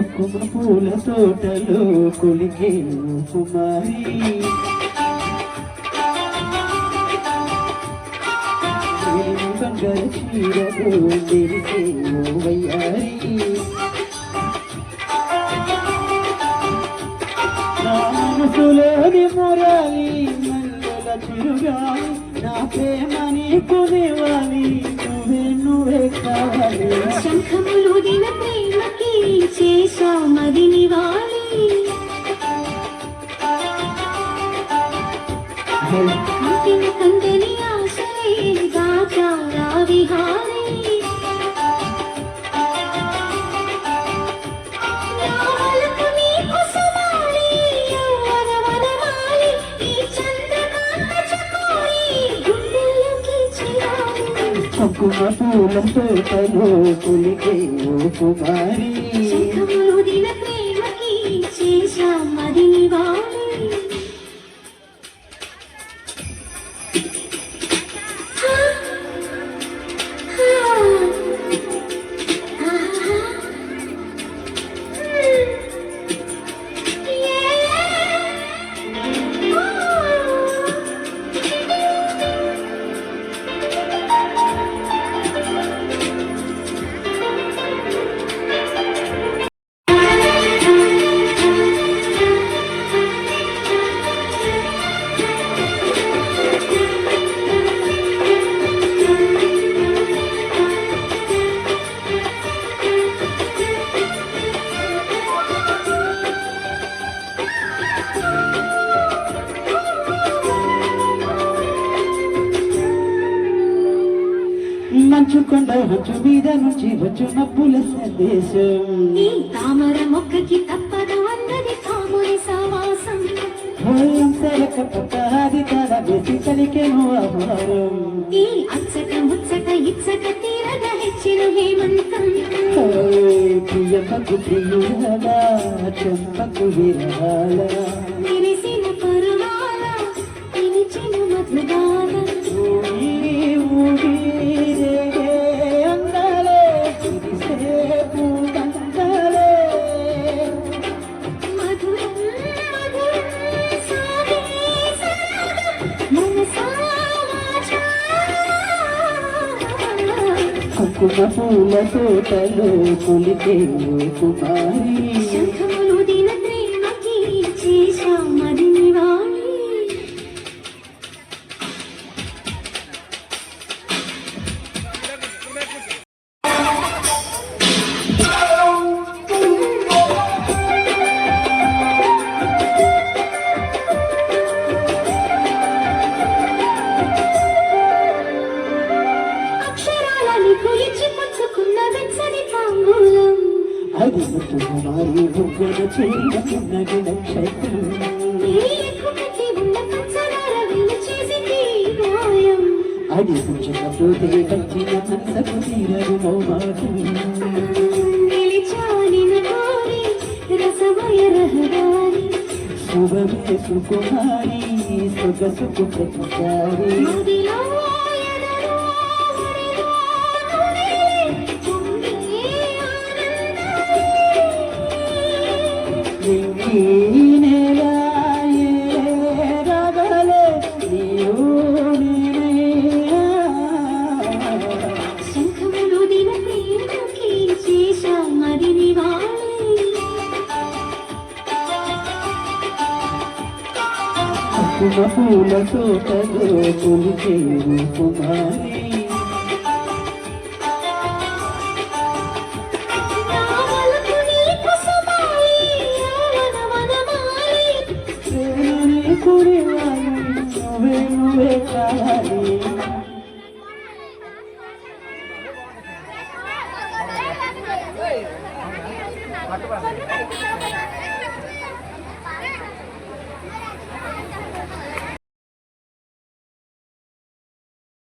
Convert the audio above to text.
కుంకుమ పూల తోటలో కొలికే కుమారి బంగారు చీరలో మెరిసే వయ్యారి నా మనసులోని మురాలి మంగళ చిరుగాలి నా ప్రేమని కొనేవాలి నువ్వే కావాలి శంఖములు దిన ప్రేమకి చేసా మరి నివాలి అంతిమ కందని ఆశలే దాచారా విహారీ కుంకుమ పూల తోటలో కొలికే కుమారి శంఖములు దిన ప్రేమకి చేసా మరి నివాలి మంచు కొండ మంచు మీద నుంచి వచ్చు మబ్బుల సందేశం ఈ తామర మొక్కకి తప్పదు అన్నది కాముని సవాసం సరక పట్టాది తన వేసి కలికెను ఆహారం ఈ అచ్చట ముచ్చట ఇచ్చట తీరగ హెచ్చిన హేమంతం ప్రియమకు ప్రియురాల చెంపకు విరాల మెరిసిన పరువాల పిలిచిన మధుగాల కుంకుమ పూల తోటలో కొలికే కుమారి శంఖములు దిన ప్రేమకి చేసా మరి నివాలి అది కుమారి బుగ్గన చేరినది నక్షత్రం అది పుచ్చకపోతే కట్టిన మనసకు తీరదు మౌమాటం శుభమే సుకుమారి సొగసుకు ప్రతిసారి శంఖములు దిన ప్రేమకి చేసా మరి నివాలి కుంకుమ పూల తోటలో కొలికే కుమారి నువ్వే కావాలి